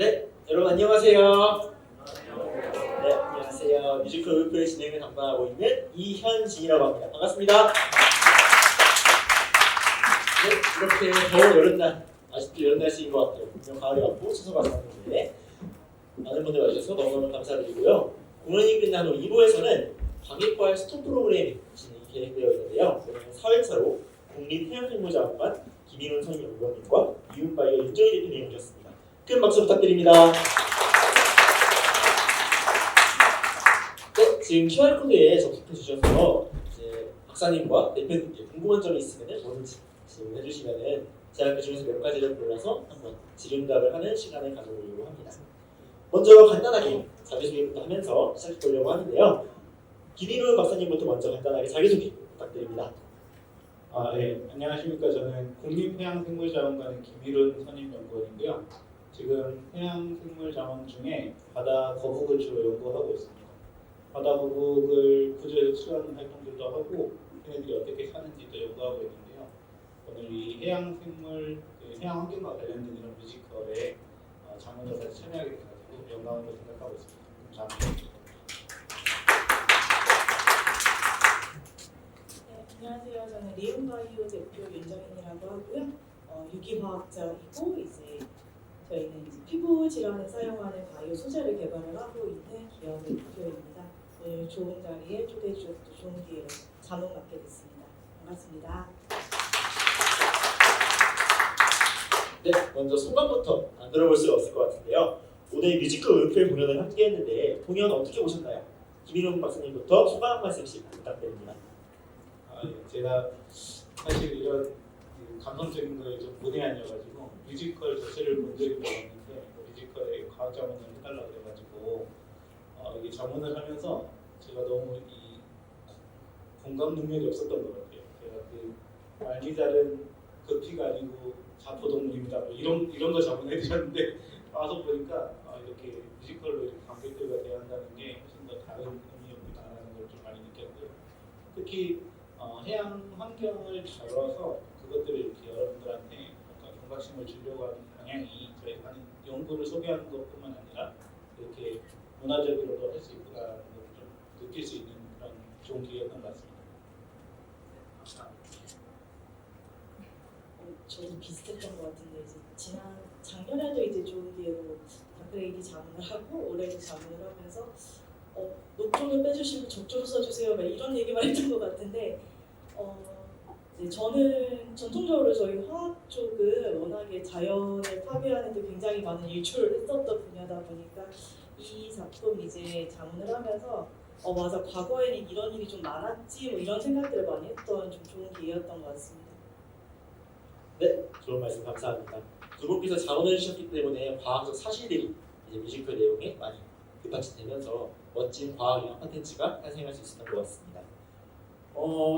네, 여러분 안녕하세요. 네, 안녕하세요. 뮤지컬 울프의 진행을 담당하고 있는 이현진이라고 합니다. 반갑습니다. 네, 이렇게 더운 여름날, 아직도 여름 날씨인 것 같아요. 분명 가을이 왔고 추석이 왔는데 많은 분들 와주셔서 너무너무 감사드리고요. 공연이 끝난 후 2부에서는 방위과의 스톱 프로그램이 진행이 계획되어 있는데요. 오늘은 4회차로 국립해양생물자원관 김인훈 선임연구원님과 이웃바이오 윤정희 대표님이 오셨습니다. 큰 박수 부탁드립니다. 네, 지금 QR코드에 접속해 주셔서 이제 박사님과 대표님께 궁금한 점이 있으면 뭐든지 질문해 주시면은 제가 그 중에서 몇 가지를 골라서 한번 질의응답을 하는 시간을 가져보려고 합니다. 먼저 간단하게 자기소개부터 하면서 시작해 보려고 하는데요. 김인훈 박사님부터 먼저 간단하게 자기소개 부탁드립니다. 네. 안녕하십니까. 저는 국립해양생물자원관의 김일훈 선임연구원이고요. 지금 해양생물자원 중에 바다 거북을 주로 연구하고 있습니다. 바다 거북을 구조해서 치료하는 활동들도 하고 얘네들이 어떻게 사는지도 연구하고 있는데요. 오늘 이 해양생물, 해양 환경과 관련된 이런 뮤지컬에 자문으로 같이 참여하게 돼가지고 영광으로 생각하고 있습니다. 감사합니다. 안녕하세요. 저는 리움바이오 대표 윤정인이라고 하고요. 유기화학자이고 이제 저희는 이제 피부 질환에 사용하는 바이오 소재를 개발을 하고 있는 기업의 대표입니다. 오늘 좋은 자리에 초대해 주셔서 좋은 기회로 자문 맡게 됐습니다. 반갑습니다. 네, 먼저 소감부터 안 들어볼 수가 없을 것 같은데요. 오늘 뮤지컬 울프의 공연을 함께했는데 공연 어떻게 보셨나요? 김인훈 박사님부터 소감 한 말씀씩 부탁드립니다. 제가 사실 이런 감성적인 거에 좀 문외 아니어가지고 뮤지컬 자체를 본 적이 없는데 뮤지컬에 과학 자문을 해달라고 그래가지고 이게 자문을 하면서 제가 너무 이 공감 능력이 없었던 것 같아요. 제가 그 말기잘은 그 피가 아니고 자포동물입니다. 뭐 이런 거 자문해 주셨는데 와서 보니까 이렇게 뮤지컬로 이렇게 관객들과 대화한다는 게 훨씬 더 다른 의미였구나라는 걸 좀 많이 느꼈고요. 특히 해양 환경을 다뤄서 그것들을 이렇게 여러분들한테 뭔가 경각심을 주려고 하는 방향이 저희가 하는 연구를 소개하는 것뿐만 아니라 이렇게 문화적으로도 할 수 있구나라는 걸 좀 느낄 수 있는 그런 좋은 기회였던 것 같습니다. 저도 비슷했던 것 같은데 이제 작년에도 이제 좋은 기회로 다크레이디 자문을 하고 올해도 자문을 하면서 녹조를 빼주시고 적조를 써주세요 막 이런 얘기만 했던 것 같은데 이제 저는 전통적으로 저희 화학 쪽은 워낙에 자연을 파괴하는 데 굉장히 많은 일조를 했었던 분야다 보니까 이 작품 이제 자문을 하면서 맞아 과거에는 이런 일이 좀 많았지 뭐 이런 생각들을 많이 했던 좀 좋은 기회였던 것 같습니다. 네, 좋은 말씀 감사합니다. 두 분께서 자문해 주셨기 때문에 과학적 사실들이 이제 뮤지컬 내용에 많이 뒷받침되면서 멋진 과학이나 콘텐츠가 탄생할 수 있었던 것 같습니다.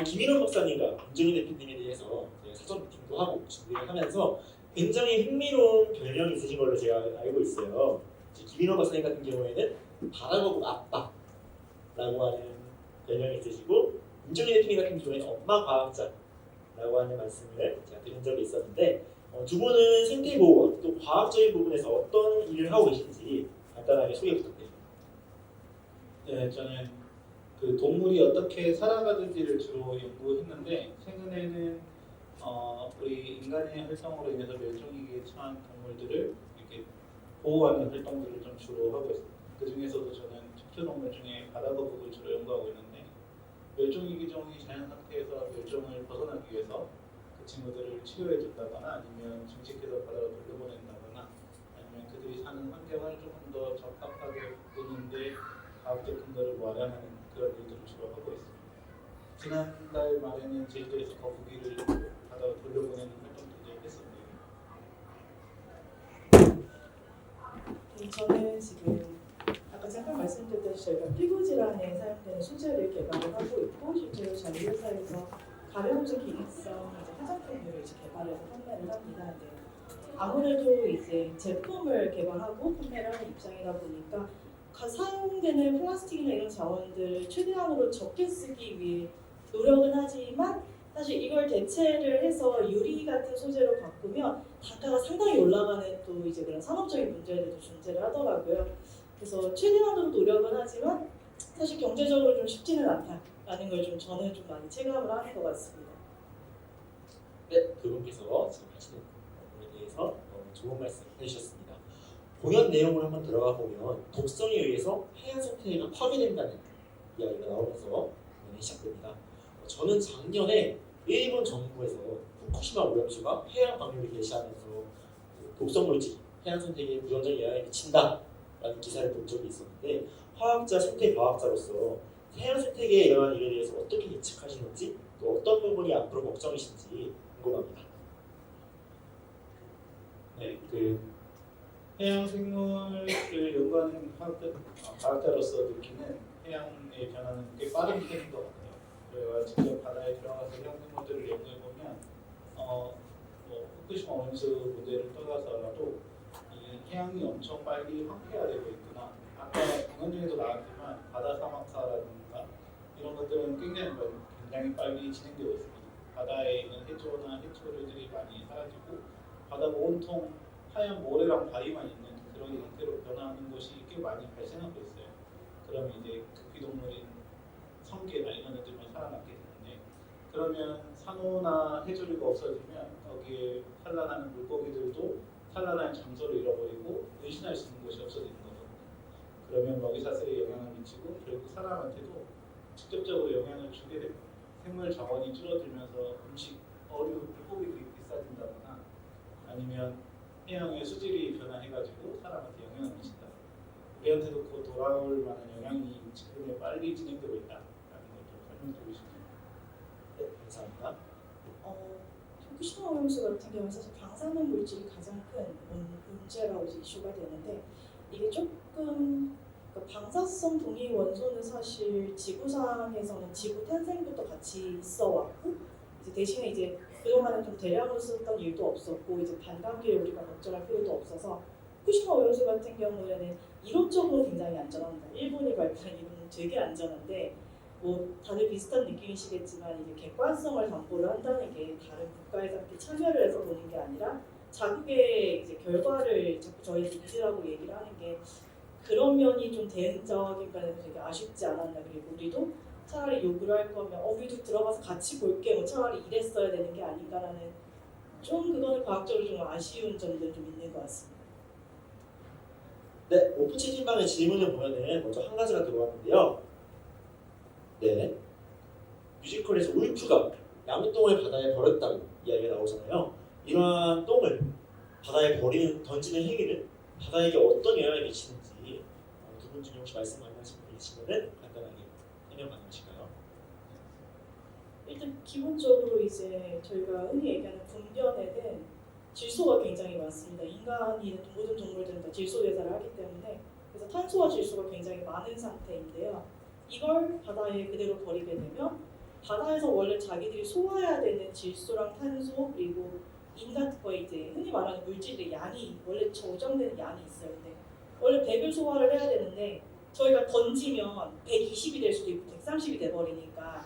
김인훈 박사님과 윤정희 대표님에 대해서 제가 사전 미팅도 하고 준비를 하면서 굉장히 흥미로운 별명이 있으신 걸로 제가 알고 있어요. 김인훈 박사님 같은 경우에는 바다거북 아빠라고 하는 별명이 있으시고 윤정희 대표님 같은 경우에는 엄마 과학자라고 하는 말씀을 제가 들은 적이 있었는데 두 분은 생태보호와 또 과학적인 부분에서 어떤 일을 하고 계신지 간단하게 소개 부탁드립니다. 네, 저는 그 동물이 어떻게 살아가는지를 주로 연구했는데 최근에는 우리 인간의 활동으로 인해서 멸종위기에 처한 동물들을 이렇게 보호하는 활동들을 좀 주로 하고 있습니다. 그 중에서도 저는 척추동물 중에 바다거북을 주로 연구하고 있는데 멸종위기종이 자연 상태에서 멸종을 벗어나기 위해서 그 친구들을 치료해 준다거나 아니면 증식해서 바다로 돌려보낸다거나 아니면 그들이 사는 환경을 조금 더 적합하게 바꾸는데 과학적 근거를 마련하는 그런 일들을 주로 하고 있습니다. 지난달 말에는 제주도에서 거북이를 바다로 돌려보내는 활동도 했었네요. 저는 지금 아까 잠깐 말씀드렸듯이 저희가 피부 질환에 사용되는 소재를 개발을 하고 있고 실제로 저희 회사에서 가려움증 기능성 화장품들을 이제 개발해서 판매를 합니다. 네. 아무래도 이제 제품을 개발하고 판매를 하는 입장이다 보니까 사용되는 플라스틱이나 이런 자원들을 최대한으로 적게 쓰기 위해 노력은 하지만 사실 이걸 대체를 해서 유리 같은 소재로 바꾸면 단가가 상당히 올라가는 또 이제 그런 산업적인 문제들도 존재를 하더라고요. 그래서 최대한으로 노력은 하지만 사실 경제적으로 좀 쉽지는 않다라는 걸 좀 저는 좀 많이 체감을 하는 것 같습니다. 네, 그분께서 지금 하시는 부분에 대해서 너무 좋은 말씀 해주셨습니다. 공연 내용을 한번 들어가 보면 독성에 의해서 해양 생태계가 파괴된다는 이야기가 나오면서 공연이 시작됩니다. 저는 작년에 일본 정부에서 후쿠시마 오염수가 해양 방류를 개시하면서 독성 물질이 해양 생태계에 부정적 영향을 미친다라는 기사를 본 적이 있었는데 화학자, 생태 과학자로서 해양 생태계에 일어난 일에 대해서 어떻게 예측하시는지 또 어떤 부분이 앞으로 걱정이신지 궁금합니다. 네, 그 해양 생물을 연구하는 과학자로서 느끼는 해양의 변화는 꽤 빠른 편인 것 같아요. 저희가 직접 바다에 들어가서 해양 생물들을 연구해 보면, 뭐 후쿠시마 오염수 문제를 떠나서라도 이 해양이 엄청 빨리 황폐화되고 있구나. 아까 공연 중에도 나왔지만 바다 사막화라든가 이런 것들은 굉장히 빨리 진행되고 있습니다. 바다에 있는 해조나 해초류들이 많이 사라지고 바다가 온통 하얀 모래랑 바위만 있는 그런 형태로 변화하는 것이 꽤 많이 발생하고 있어요. 그러면 이제 극기동물인 성게나 이런 애들만 살아남게 되는데, 그러면 산호나 해조류가 없어지면 거기에 산란하는 물고기들도 산란할 장소를 잃어버리고 은신할 수 있는 곳이 없어지는 거거든요. 그러면 먹이사슬에 영향을 미치고 결국 사람한테도 직접적으로 영향을 주게 됩니다. 생물 자원이 줄어들면서 어류, 물고기들이 비싸진다거나 아니면 해양의 수질이 변화해가지고 사람한테 영향을 미친다. 우리한테도 곧 돌아올 만한 영향이 지금에 빨리 진행되고 있다라는 걸 좀 설명드리고 싶네요. 네, 감사합니다. 후쿠시마 오염수 같은 경우는 사실 방사능 물질이 가장 큰 문제라고 이제 이슈가 되는데, 이게 조금 방사성 동위 원소는 사실 지구상에서는 지구 탄생부터 같이 있어 왔고, 이제 대신에 이제 그동안은 좀 대량으로 썼던 일도 없었고 이제 반감기를 우리가 걱정할 필요도 없어서 후쿠시마 오염수 같은 경우에는 이론적으로 굉장히 안전합니다. 일본이 발표한 이론은 되게 안전한데 뭐 다들 비슷한 느낌이시겠지만 이제 객관성을 담보를 한다는 게 다른 국가에서 이렇게 참여를 해서 보는 게 아니라 자국의 이제 결과를 자꾸 저희한테 믿으라고 얘기를 하는 게 그런 면이 좀 대응적인 면에서 되게 아쉽지 않았나. 그리고 우리도 차라리 요구를 할 거면 우리도 들어가서 같이 볼게 뭐 차라리 이랬어야 되는 게 아닌가라는 좀 그거는 과학적으로 좀 아쉬운 점도 좀 있는 것 같습니다. 네, 오픈 채팅방의 질문을 보면은 먼저 한 가지가 들어왔는데요. 네, 뮤지컬에서 울프가 양똥을 바다에 버렸다고 이야기가 나오잖아요. 이러한 똥을 바다에 던지는 행위를 바다에게 어떤 영향을 미치는지 두 분 중에 혹시 말씀 가능하신 분 계시면은 간단하게 설명 가능하실까요? 일단 기본적으로 이제 저희가 흔히 얘기하는 분변에는 질소가 굉장히 많습니다. 인간이 모든 동물들은 다 질소 대사를 하기 때문에 그래서 탄소와 질소가 굉장히 많은 상태인데요. 이걸 바다에 그대로 버리게 되면 바다에서 원래 자기들이 소화해야 되는 질소랑 탄소 그리고 인간과 이제 흔히 말하는 물질의 양이 원래 조정되는 양이 있어요. 근데 원래 100을 소화를 해야 되는데 저희가 던지면 120이 될 수도 있고 130이 돼버리니까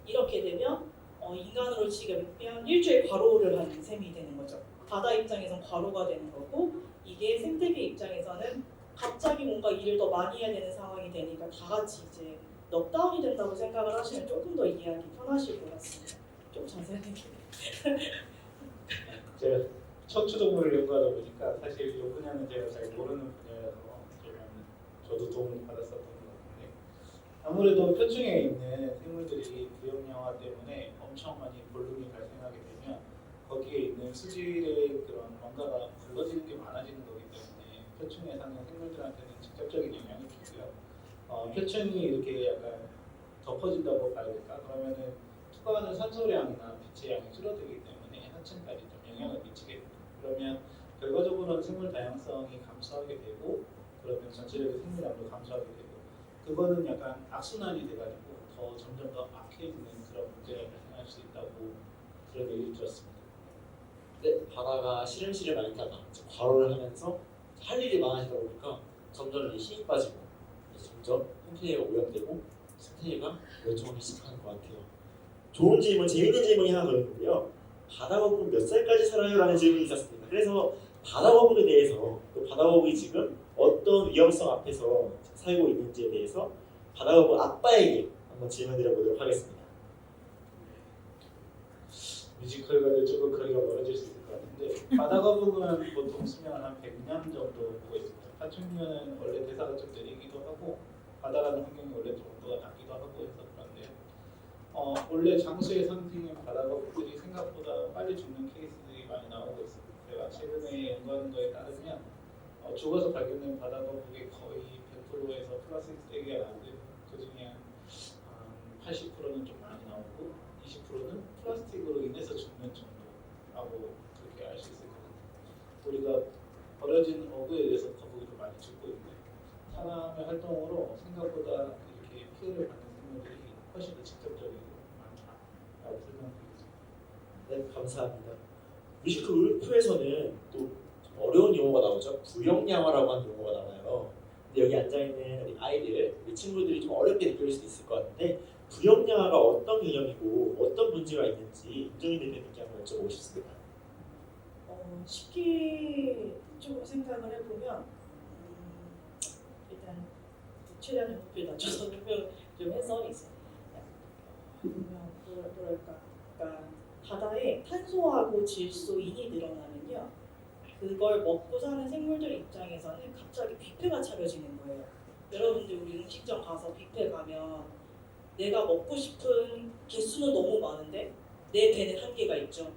이렇게 되면 인간으로 치면 일주일 과로를 하는 셈이 되는 거죠. 바다 입장에선 과로가 되는 거고 이게 생태계 입장에서는 갑자기 뭔가 일을 더 많이 해야 되는 상황이 되니까 다 같이 이제 넉다운이 된다고 생각을 하시면 조금 더 이해하기 편하실 것 같습니다. 좀 자세하게. 제가 척추동물을 연구하다 보니까 사실 이 분야는 제가 잘 모르는 분야여서 저도 도움을 받았었던 것 같은데, 아무래도 표층에 있는 생물들이 부영양화 때문에 엄청 많이 볼륨이 발생하게 되면 거기에 있는 수질의 그런 뭔가가 굵어지는 게 많아지는 거기 때문에 표층에 사는 생물들한테는 직접적인 영향을 주고요. 표층이 이렇게 약간 덮어진다고 봐야 될까? 그러면은 투과하는 산소량이나 빛의 양이 줄어들기 때문에 하층까지 좀 영향을 미치게 됩니다. 그러면 결과적으로는 생물 다양성이 감소하게 되고 그러면 전체적인 생물량도 감소하게 되고 그거는 약간 악순환이 돼가지고 더 점점 더 악해지는 그런 문제가 발생할 수 있다고 그런 얘기를 들었습니다. 네, 바다가 시름시름 앓다가 과로를 하면서 할 일이 많아지다 보니까 점점 힘이 빠지고 점점 생태계가 오염되고 생태계가 멸종하기 시작하는 것 같아요. 좋은 질문, 재밌는 질문이 하나 더 있는데요. 바다거북은 몇 살까지 살아요라는 질문이 있었습니다. 그래서 바다거북에 대해서 또 바다거북이 지금 어떤 위험성 앞에서 살고 있는지에 대해서 바다거북 아빠에게 한번 질문 드려보도록 하겠습니다. 뮤지컬과는 조금 거리가 멀어질 수 있을 것 같은데 바다거북은 보통 수명 한 100년 정도 보고 있습니다. 파충류는 원래 대사가 좀 느리기도 하고 바다라는 환경이 원래 좀 온도가 낮기도 하고 해서 그런데요. 원래 장수에 선생님 바다거북들이 생각보다 빨리 죽는 케이스들이 많이 나오고 있습니다. 제가 최근에 연구하는 거에 따르면 죽어서 발견된 바다거북의 거의 100%에서 플라스틱 쓰레기가 나오고요. 그 중에 한 80%는 좀 많이 나오고 20%는 플라스틱으로 인해서 죽는 정도라고 그렇게 알 수 있을 것 같아요. 우리가 버려진 어구에 의해서 거북이도 많이 죽고 있는데 사람의 활동으로 생각보다 이렇게 피해를 받는 생물들이 훨씬 더 직접적이고 많다라고 설명드리겠습니다. 네, 감사합니다. 뮤지컬 울프에서는 또 어려운 용어가 나오죠. 부영양화라고 하는 용어가 나와요. 근데 여기 앉아있는 우리 아이들, 우리 친구들이 좀 어렵게 느낄 수도 있을 것 같은데 부영양화가 어떤 개념이고 어떤 문제가 있는지 임정인 대표님께 한번 여쭤보고 싶습니다. 쉽게 좀 생각을 해보면 일단 최대한 높이 낮춰서 설명을 좀 해서 이제 뭐랄까, 그러니까 바다에 탄소하고 질소인이 늘어나면요, 그걸 먹고 사는 생물들 입장에서는 갑자기 뷔페가 차려지는 거예요. 여러분들 우리 음식점 가서 뷔페 가면 내가 먹고 싶은 개수는 너무 많은데 내 배는 한계가 있죠.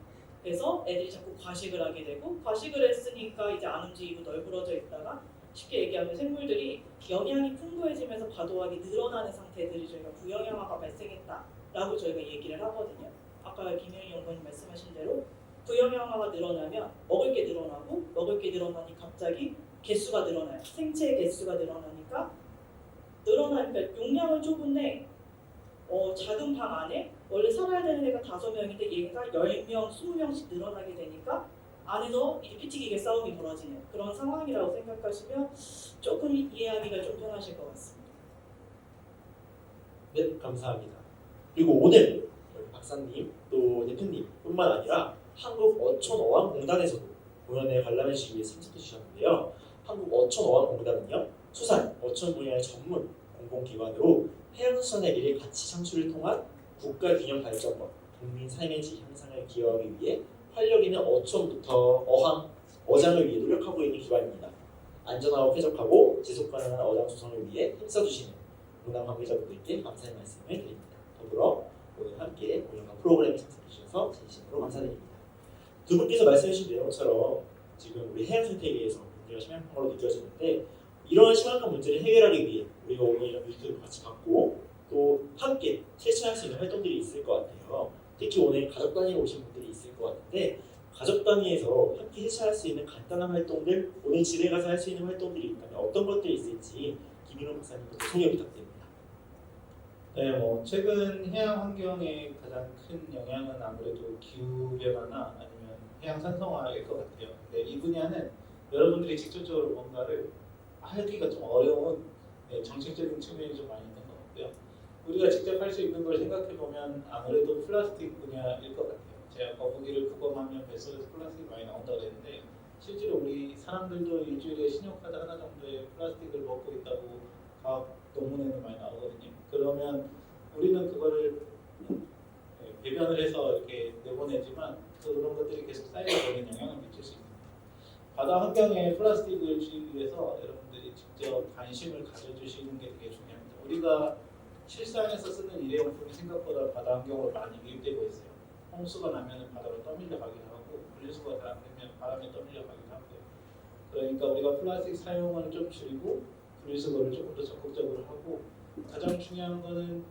그래서 애들이 자꾸 과식을 하게 되고 과식을 했으니까 이제 안 움직이고 널브러져 있다가 쉽게 얘기하면 생물들이 영양이 풍부해지면서 과도하게 늘어나는 상태들이 저희가 부영양화가 발생했다라고 저희가 얘기를 하거든요. 아까 김현희 연구원님 말씀하신 대로 부영양화가 늘어나면 먹을 게 늘어나고 먹을 게 늘어나니 갑자기 개수가 늘어나요. 생체 개수가 늘어나니까 용량은 좁은데 작은 방 안에 원래 살아야 되는 애가 5명인데 얘가 10명, 20명씩 늘어나게 되니까 안에서 이제 피 튀기게 싸움이 벌어지는 그런 상황이라고 생각하시면 조금 이해하기가 좀 편하실 것 같습니다. 네, 감사합니다. 그리고 오늘 저희 박사님 또 대표님뿐만 아니라 한국어촌어왕공단에서도 공연에 관람해 주시기 위해 참석해 주셨는데요. 한국어촌어왕공단은요, 수산, 어촌 분야의 전문 공공기관으로 해양수산의 미래 가치 창출을 통한 국가균형 발전과 국민 삶의 질 향상을 기여하기 위해 활력 있는 어촌부터 어장을 위해 노력하고 있는 기관입니다. 안전하고 쾌적하고 지속 가능한 어장 조성을 위해 힘써주시는 공단 관계자분들께 감사의 말씀을 드립니다. 더불어 오늘 함께 공연과 프로그램에 참석해 주셔서 진심으로 감사드립니다. 두 분께서 말씀해 주신 내용처럼 지금 우리 해양 생태계에서 문제가 심각한 걸로 느껴지는데 이러한 심각한 문제를 해결하기 위해 우리가 오늘 이런 뮤지컬을 같이 받고 또 함께 실천할 수 있는 활동들이 있을 것 같아요. 특히 오늘 가족 단위로 오신 분들이 있을 것 같은데 가족 단위에서 함께 실천할 수 있는 간단한 활동들, 오늘 집에 가서 할 수 있는 활동들이 있다면 어떤 것들이 있을지 김인호 박사님부터 소개 부탁드립니다. 네, 최근 해양 환경에 가장 큰 영향은 아무래도 기후 변화나 아니면 해양 산성화일 것 같아요. 근데 이 분야는 여러분들이 직접적으로 뭔가를 하기가 좀 어려운 정책적인 측면이 좀 많이 있는 것 같고요. 우리가 직접 할 수 있는 걸 생각해 보면 아무래도 플라스틱 분야일 것 같아요. 제가 거북이를 구검하면 뱃속에서 플라스틱이 많이 나온다고 했는데 실제로 우리 사람들도 일주일에 신용카드 하나 정도의 플라스틱을 먹고 있다고 과학 논문에는 많이 나오거든요. 그러면 우리는 그거를 배변을 해서 이렇게 내보내지만 그런 것들이 계속 쌓이게 되는 영향을 미칠 수 있습니다. 바다 환경에 플라스틱을 줄이기 위해서 여러분들이 직접 관심을 가져주시는 게 되게 중요합니다. 우리가 실생에서 쓰는 일회용품이 생각보다 바다 환경으로 많이 유입되고 있어요. 홍수가 나면 바다로 떠밀려 가기도 하고 분리수거가 잘 안 되면 바람에 떠밀려 가기도 하고요. 그러니까 우리가 플라스틱 사용을 좀 줄이고 분리수거를 조금 더 적극적으로 하고 가장 중요한 거는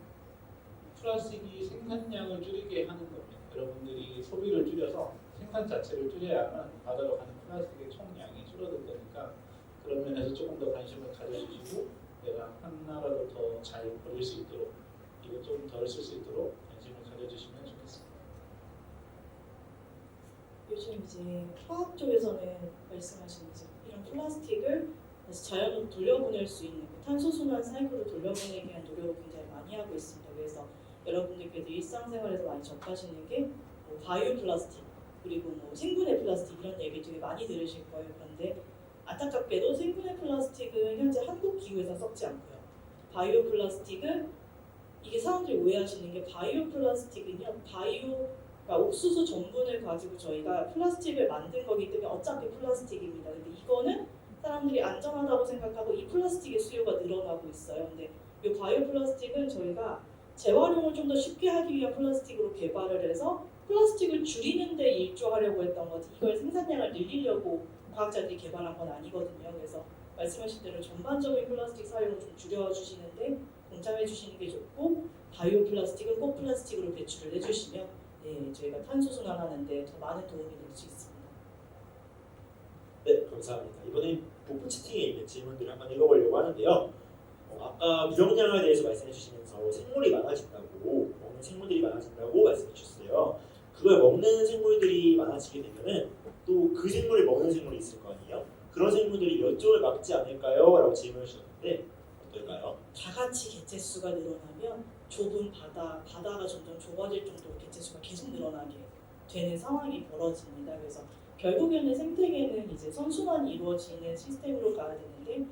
플라스틱이 생산량을 줄이게 하는 겁니다. 여러분들이 소비를 줄여서 생산 자체를 줄여야만 바다로 가는 플라스틱의 총량이 줄어들 거니까 그런 면에서 조금 더 관심을 가져주시고 내가 하나라도 더 잘 버릴 수 있도록 이거 좀 덜 쓸 수 있도록 관심을 가져주시면 좋겠습니다. 요즘 이제 화학 쪽에서는 말씀하신 이제 이런 플라스틱을 다시 자연으로 돌려보낼 수 있는 탄소 순환 사이클로 돌려보내기 위한 노력을 굉장히 많이 하고 있습니다. 그래서 여러분들께도 일상생활에서 많이 접하시는 게 바이오 플라스틱, 그리고 뭐 생분해 플라스틱 이런 얘기 되게 많이 들으실 거예요. 그런데 안타깝게도 생분해 플라스틱은 현재 한국 기후에서 썩지 않고요. 바이오 플라스틱은 이게 사람들이 오해하시는 게 바이오 플라스틱은요. 그러니까 옥수수 전분을 가지고 저희가 플라스틱을 만든 거기 때문에 어차피 플라스틱입니다. 근데 이거는 사람들이 안전하다고 생각하고 이 플라스틱의 수요가 늘어나고 있어요. 근데 이 바이오 플라스틱은 저희가 재활용을 좀 더 쉽게 하기 위한 플라스틱으로 개발을 해서 플라스틱을 줄이는 데 일조하려고 했던 거지 이걸 생산량을 늘리려고 과학자들이 개발한 건 아니거든요. 그래서 말씀하신 대로 전반적인 플라스틱 사용을 좀 줄여주시는데 동참해 주시는 게 좋고 바이오 플라스틱은 꼭 플라스틱으로 배출을 해주시면 저희가 탄소 순환하는데 더 많은 도움이 될 수 있습니다. 네, 감사합니다. 이번에 오픈 채팅에 있는 질문들을 한번 읽어보려고 하는데요. 아까 미용량에 대해서 말씀해 주시면서 생물이 많아진다고 먹는 생물들이 많아진다고 말씀해 주셨어요. 그걸 먹는 생물들이 많아지게 되면은 또 그 생물을 먹는 생물이 있을 거 아니에요? 그런 생물들이 몇 쪽을 막지 않을까요? 라고 질문을 주셨는데 어떨까요? 다 같이 개체수가 늘어나면 좁은 바다가 점점 좁아질 정도로 개체수가 계속 늘어나게 되는 상황이 벌어집니다. 그래서 결국에는 생태계는 이제 선순환이 이루어지는 시스템으로 가야 되는데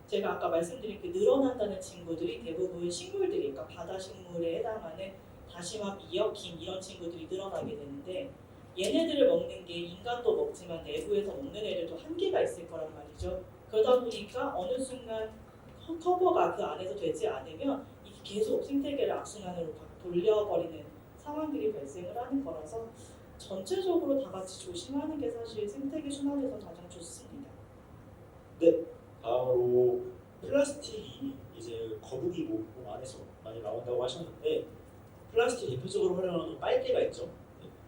제가 아까 말씀드린 그 늘어난다는 친구들이 대부분 식물들이 그러니까 바다 식물에 해당하는 다시마, 미역, 김 이런 친구들이 늘어나게 되는데 얘네들을 먹는 게 인간도 먹지만 내부에서 먹는 애들도 한계가 있을 거란 말이죠. 그러다 보니까 어느 순간 커버가 그 안에서 되지 않으면 이게 계속 생태계를 악순환으로 돌려버리는 상황들이 발생을 하는 거라서 전체적으로 다 같이 조심하는 게 사실 생태계 순환에서 가장 좋습니다. 네, 다음으로 플라스틱이 이제 거북이 몸 안에서 많이 나온다고 하셨는데 플라스틱 대표적으로 활용하는 빨대가 있죠.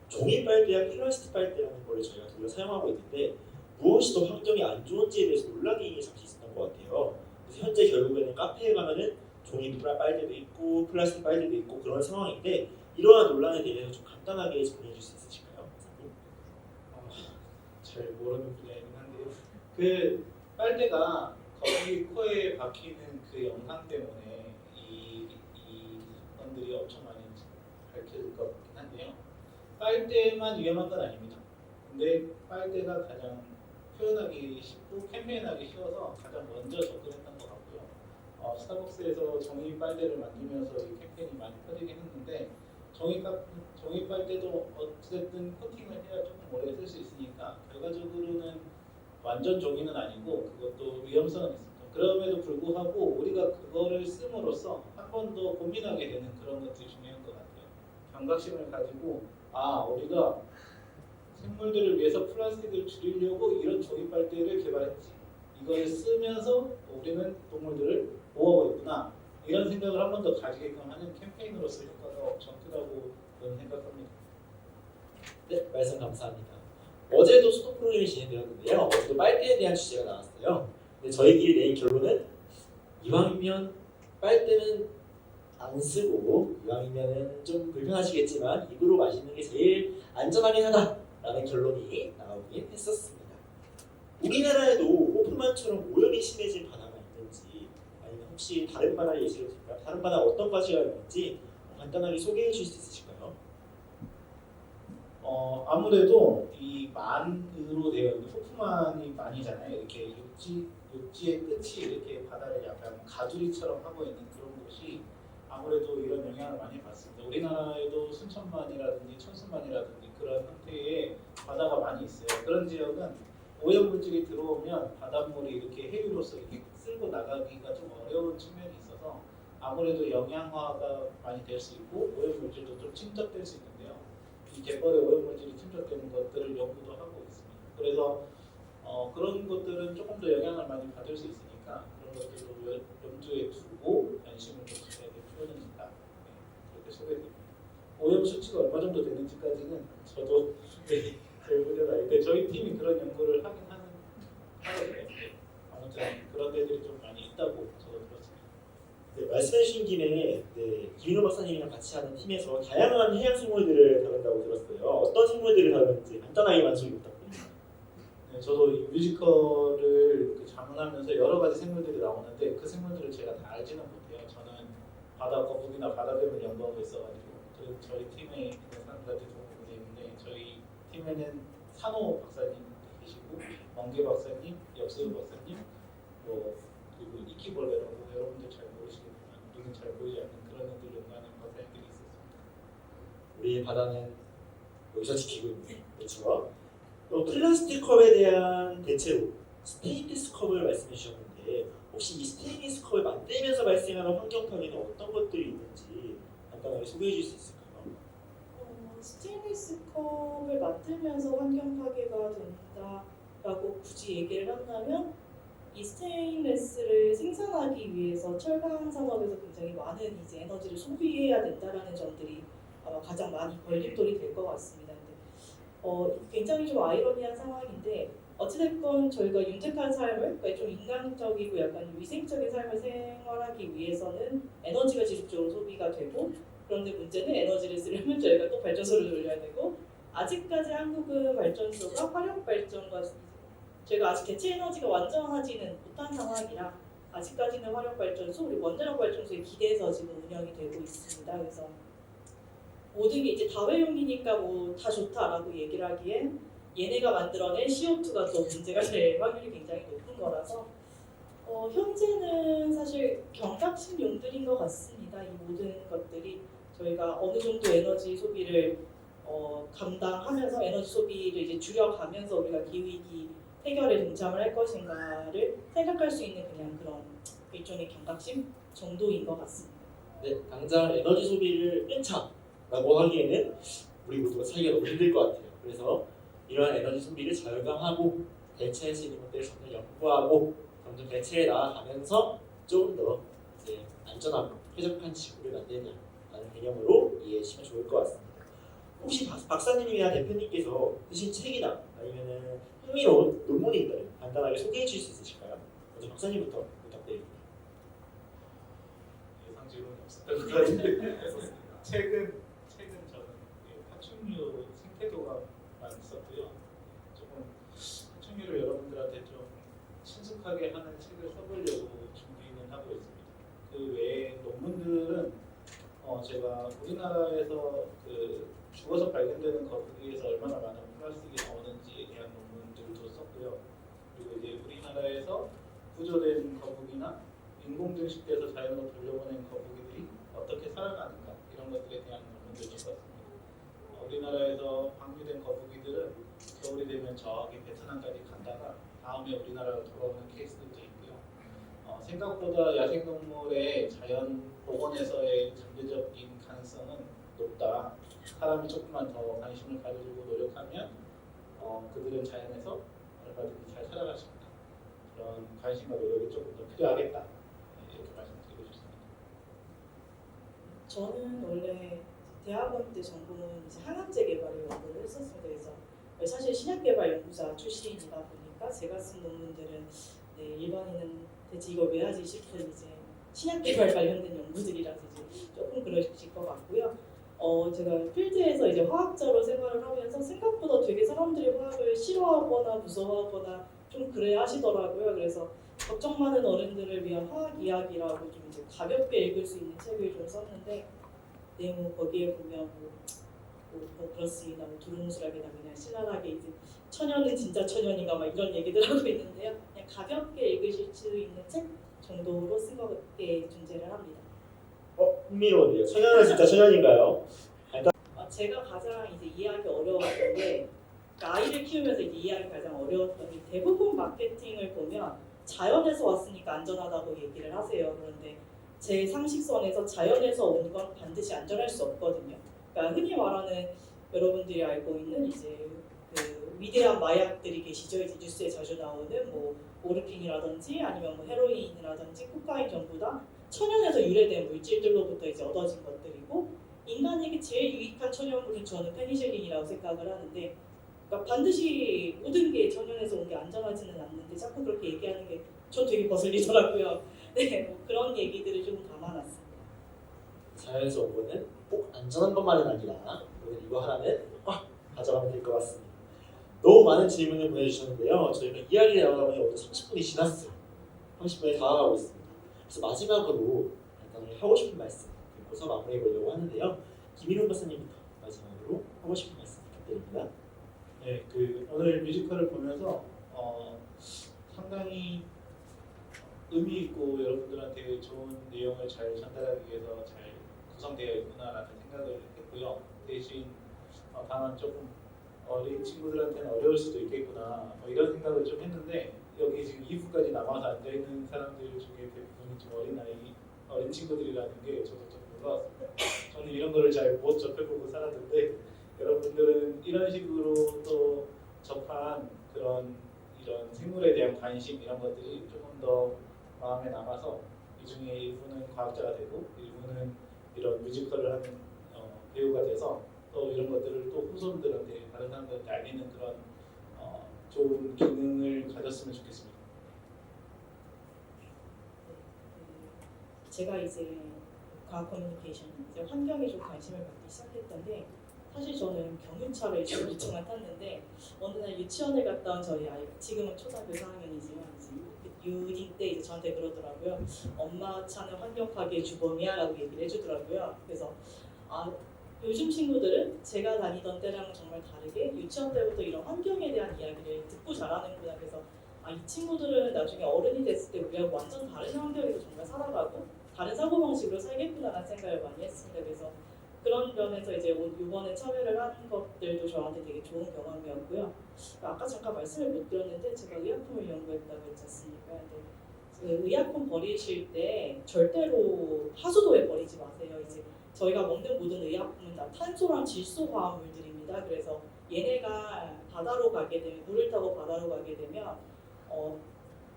종이 빨대와 플라스틱 빨대라는 걸 저희가 둘 다 사용하고 있는데 무엇이 더 환경에 안 좋은지에 대해서 논란이 잠시 있었던 것 같아요. 그래서 현재 결국에는 카페에 가면은 종이 빨대도 있고 플라스틱 빨대도 있고 그런 상황인데 이러한 논란에 대해서 좀 간단하게 정리해 줄 수 있으실까요? 잘 모르는 분야이긴 한데요. 그 빨대가 거북이 코에 박히는 그 영상 때문에 이 사건들이 엄청 많이 밝혀질 것 같긴 한데요. 빨대만 위험한 건 아닙니다. 근데 빨대가 가장 표현하기 쉽고 캠페인하기 쉬워서 가장 먼저 접근했던 것 같고요. 스타벅스에서 종이 빨대를 만들면서 이 캠페인이 많이 퍼지긴 했는데 종이 빨대도 어쨌든 코팅을 해야 조금 오래 쓸 수 있으니까 결과적으로는 완전 종이는 아니고 그것도 위험성은 있습니다. 그럼에도 불구하고 우리가 그거를 씀으로써 한 번 더 고민하게 되는 그런 것들이 중요한 것 같아요. 경각심을 가지고 우리가 생물들을 위해서 플라스틱을 줄이려고 이런 종이 빨대를 개발했지. 이걸 쓰면서 우리는 동물들을 보호하고 있구나. 이런 생각을 한 번 더 가지게끔 하는 캠페인으로서 효과가 엄청 크다고 저는 생각합니다. 네, 말씀 감사합니다. 어제도 수도 프로그램이 진행되었는데요. 어제도 빨대에 대한 주제가 나왔어요. 근데 저희끼리 내린 결론은 이왕이면 빨대는 안 쓰고 이왕이면은 좀 불편하시겠지만 입으로 마시는 게 제일 안전하긴 하다라는 결론이 나오긴 했었습니다. 우리나라에도 호프만처럼 오염이 심해진 바다가 있는지 아니면 혹시 다른 바다 예시로 들까요? 다른 바다 어떤 가지가 있는지 간단하게 소개해 주실 수 있으실까요? 아무래도 이 만으로 되어 있는 호프만이 만이잖아요. 이렇게 육지의 끝이 이렇게 바다를 약간 가두리처럼 하고 있는 그런 곳이 아무래도 이런 영향을 많이 받습니다. 우리나라에도 순천만이라든지 천수만이라든지 그런 형태의 바다가 많이 있어요. 그런 지역은 오염물질이 들어오면 바닷물이 이렇게 해류로서 이렇게 쓸고 나가기가 좀 어려운 측면이 있어서 아무래도 영양화가 많이 될 수 있고 오염물질도 좀 침투될 수 있는데요. 이 갯벌에 오염물질이 침투되는 것들을 연구도 하고 있습니다. 그래서 그런 것들은 조금 더 영향을 많이 받을 수 있으니까 그런 것들도 염두에 두고 관심을 좀 가져야 될 필요는 있다. 네, 그렇게 소개드립니다. 오염 수치가 얼마 정도 되는지까지는 저도 잘 보진 않는데 저희 팀이 그런 연구를 하긴 하거든요. 아무튼 그런 데들이 좀 많이 있다고 저도 들었습니다. 네, 말씀해 주신 김에 김인호 박사님이랑 같이 하는 팀에서 다양한 해양 생물들을 다룬다고 들었어요. 어떤 생물들을 다루는지 간단하게만 소개 부탁드립니다. 네, 저도 이 뮤지컬을 자문하면서 여러 가지 생물들이 나오는데 그 생물들을 제가 다 알지는 못해요. 저는 바다 거북이나 바다뱀을 연구하고 있어가지고 저희 팀에 있는 사람들한테 도움이 되는데 저희 팀에는 산호 박사님 계시고 원계 박사님, 역수 박사님, 뭐 그리고 이키벌레라고 여러분들 잘 모르시겠지만 눈은 잘 보이지 않는 그런 애들 연구하는 박사님들이 있었습니다. 우리의 바다는 여기서 지키고 있는 그렇죠. 또 플라스틱 컵에 대한 대체로 스테인리스 컵을 말씀해 주셨는데 혹시 이 스테인리스 컵을 만들면서 발생하는 환경 파괴는 어떤 것들이 있는지 간단하게 소개해 주실 수 있을까요? 스테인리스 컵을 만들면서 환경 파괴가 된다라고 굳이 얘기를 한다면 이 스테인리스를 생산하기 위해서 철강 산업에서 굉장히 많은 이제 에너지를 소비해야 된다라는 점들이 아마 가장 많이 걸림돌이 될 것 같습니다. 근데 굉장히 좀 아이러니한 상황인데 어찌됐건 저희가 윤택한 삶을 그러니까 좀 인간적이고 약간 위생적인 삶을 생활하기 위해서는 에너지가 지속적으로 소비가 되고 그런데 문제는 에너지를 쓰려면 저희가 또 발전소를 돌려야 되고 아직까지 한국은 발전소가 화력 발전과 저희가 아직 대체 에너지가 완전하지는 못한 상황이라 아직까지는 화력 발전소 그리고 원자력 발전소에 기대서 지금 운영이 되고 있습니다. 그래서 모든 게 이제 다회용이니까 뭐 다 좋다라고 얘기를 하기엔 얘네가 만들어낸 CO2가 또 문제가 될 확률이 굉장히 높은 거라서 현재는 사실 경각심용들인 것 같습니다. 이 모든 것들이 저희가 어느 정도 에너지 소비를 감당하면서 에너지 소비를 이제 줄여가면서 우리가 기후위기 해결에 동참을 할 것인가를 생각할 수 있는 그냥 그런 일종의 경각심 정도인 것 같습니다. 네, 당장 에너지 소비를 끊자라고 하기에는 우리 모두가 살기가 너무 힘들 것 같아요. 그래서 이러한 에너지 소비를 절감하고 대체할 수 있는 것들을 점점 연구하고 점점 대체해 나아가면서 좀 더 이제 안전하고 쾌적한 지구를 만들자라는 개념으로 이해해 주시면 좋을 것 같습니다. 혹시 박사님이나 대표님께서 쓰신 책이나 아니면은 흥미로운 논문이 있다면 간단하게 소개해 주실 수 있으실까요? 먼저 박사님부터 부탁드립니다. 예상 질문이 없었던 것 같은데 책은 저는 파충류 생태도가 많이 썼고요. 조금 파충류를 여러분들한테 좀 친숙하게 하는 책을 써보려고 준비는 하고 있습니다. 그 외에 논문들은 제가 우리나라에서 그 죽어서 발견되는 거북이에서 얼마나 많은 플라스틱이 나오는지에 대한 논문들도 썼고요. 그리고 이제 우리나라에서 구조된 거북이나 인공 증식돼서 자연으로 돌려보낸 거북이들이 어떻게 살아가는가 이런 것들에 대한 논문들도 썼습니다. 우리나라에서 방류된 거북이들은 겨울이 되면 저기 베트남까지 갔다가 다음에 우리나라로 돌아오는 케이스들도 있고요. 생각보다 야생동물의 자연 복원에서의 잠재적인 가능성은 높다. 사람이 조금만 더 관심을 가져주고 노력하면 그들은 자연에서 얼마든지 잘 살아갈 수 있다. 그런 관심과 노력이 조금 더 필요하겠다. 이렇게 말씀드리고 싶습니다. 저는 원래 대학원 때 전공은 이제 항암제 개발을 연구를 했었습니다. 그래서 사실 신약 개발 연구자 출신이다 보니까 제가 쓴 논문들은 일반인은 대체 이걸 왜 하지 싶은 이제 신약 개발 관련된 연구들이라서 이제 조금 그러실 것 같고요. 제가 필드에서 이제 화학자로 생활을 하면서 생각보다 되게 사람들이 화학을 싫어하거나 무서워하거나 좀 그래 하시더라고요. 그래서 걱정 많은 어른들을 위한 화학 이야기라고 좀 이제 가볍게 읽을 수 있는 책을 좀 썼는데 뭐 거기에 보면 뭐 그렇습니다. 뭐 두루뭉술하게 그냥 신랄하게 이제 천연은 진짜 천연인가 막 이런 얘기들 하고 있는데요. 그냥 가볍게 읽으실 수 있는 책 정도로 쓴 것에 존재를 합니다. 흥미로운데요. 천연은 진짜 천연인가요? 제가 가장 이제 이해하기 어려웠던 게 그러니까 아이를 키우면서 이제 이해하기 가장 어려웠던 게 대부분 마케팅을 보면 자연에서 왔으니까 안전하다고 얘기를 하세요. 그런데 제 상식선에서 자연에서 온 건 반드시 안전할 수 없거든요. 그러니까 흔히 말하는 여러분들이 알고 있는 이제 그 위대한 마약들이 계시죠. 이제 뉴스에 자주 나오는 뭐 모르핀이라든지 아니면 뭐 헤로인이라든지 코카인 전부 다 천연에서 유래된 물질들로부터 이제 얻어진 것들이고 인간에게 제일 유익한 천연물은 저는 페니실린이라고 생각을 하는데 그러니까 반드시 모든 게 천연에서 온 게 안전하지는 않는데 자꾸 그렇게 얘기하는 게 저 되게 거슬리더라고요. 네, 뭐 그런 얘기들을 좀 담아놨습니다. 자연에서 온 거는 꼭 안전한 것만은 아니라 오늘 이거 하나는 가져가면 될 것 같습니다. 너무 많은 질문을 보내주셨는데요. 저희가 이야기를 나누다 보니 오늘 30분이 지났어요. 30분에 다가가고 있습니다. 그래서 마지막으로 간단하게 하고 싶은 말씀 듣고서 마무리해 보려고 하는데요. 김일훈 박사님부터 마지막으로 하고 싶은 말씀 부탁드립니다. 네, 오늘 뮤지컬을 보면서 상당히 의미 있고 여러분들한테 좋은 내용을 잘 전달하기 위해서 잘 구성되어 있구나라는 생각을 했고요. 대신 다만 조금 어린 친구들한테는 어려울 수도 있겠구나 이런 생각을 좀 했는데 여기 지금 2부까지 남아서 앉아 있는 사람들 중에 대부분이 좀 어린 친구들이라는 게 저도 좀 놀라웠습니다. 저는 이런 거를 잘 못 접해보고 살았는데 여러분들은 이런 식으로 또 접한 이런 생물에 대한 관심 이런 것들이 조금 더 마음에 남아서 이 중에 일부는 과학자가 되고 일부는 이런 뮤지컬을 하는 배우가 돼서 또 이런 것들을 또 후손들한테 다른 사람들한테 알리는 그런 좋은 기능을 가졌으면 좋겠습니다. 제가 이제 과학 커뮤니케이션, 이제 환경에 좀 관심을 갖기 시작했던데 사실 저는 경유차를 이제 유치원 탔는데 어느 날 유치원에 갔다 온 저희 아이가 지금은 초등학교 4학년이지만 유딩 때 이제 저한테 그러더라고요. 엄마 차는 환경 파괴 주범이야라고 얘기를 해주더라고요. 그래서 요즘 친구들은 제가 다니던 때랑은 정말 다르게 유치원 때부터 이런 환경에 대한 이야기를 듣고 자라는구나. 그래서 이 친구들은 나중에 어른이 됐을 때 우리하고 완전 다른 환경에서 정말 살아가고 다른 사고방식으로 살겠구나라는 생각을 많이 했습니다. 그래서 그런 면에서 이제 이번에 참여를 하는 것들도 저한테 되게 좋은 경험이었고요. 아까 잠깐 말씀을 못 드렸는데 제가 의약품을 연구했다고 했지 않습니까? 근데 의약품 버리실 때 절대로 하수도에 버리지 마세요. 이제 저희가 먹는 모든 의약품은 다 탄소랑 질소 화합물들입니다. 그래서 얘네가 바다로 가게 되면 물을 타고 바다로 가게 되면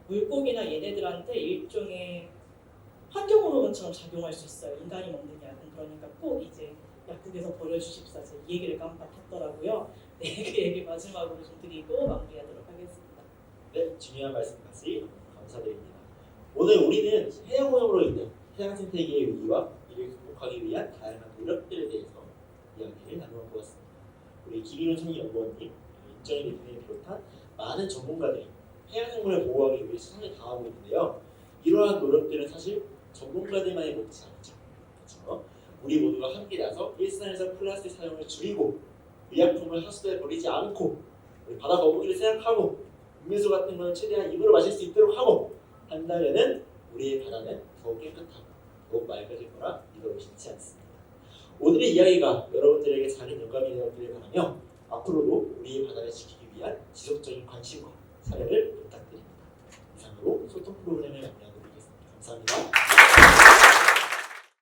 물고기나 얘네들한테 일종의 환경 호르몬처럼 작용할 수 있어요. 인간이 먹는 약은. 그러니까 꼭 이제 약국에서 버려주십사. 제 이 얘기를 깜빡했더라고요. 네, 그 얘기 마지막으로 좀 드리고 마무리하도록 하겠습니다. 네, 중요한 말씀까지 감사드립니다. 오늘 우리는 해양오염으로 인해 해양 생태계의 위기와 이를 극복하기 위한 다양한 노력들에 대해서 이야기를 나누어 보았습니다. 우리 김희훈 총리연구원님, 임정희 대표님 비롯한 많은 전문가들이 해양생물을 보호하기 위해 최선을 다하고 있는데요. 이러한 노력들은 사실 전문가들만의 몫이 아니죠. 그렇죠? 우리 모두가 함께 나서 일상에서 플라스틱 사용을 줄이고 의약품을 하수도에 버리지 않고 우리 바다 거북이를 생각하고 음료수 같은 거는 최대한 입으로 마실 수 있도록 하고 한다면은 우리의 바다는 더욱 깨끗하고 더욱 맑아질 거라 믿어 의심치 않습니다. 오늘의 이야기가 여러분들에게 작은 영감이 되었기를 바라며 앞으로도 우리의 바다를 지키기 위한 지속적인 관심과 사랑을 부탁드립니다. 이상으로 소통 프로그램을 마무리하도록 하겠습니다. 감사합니다.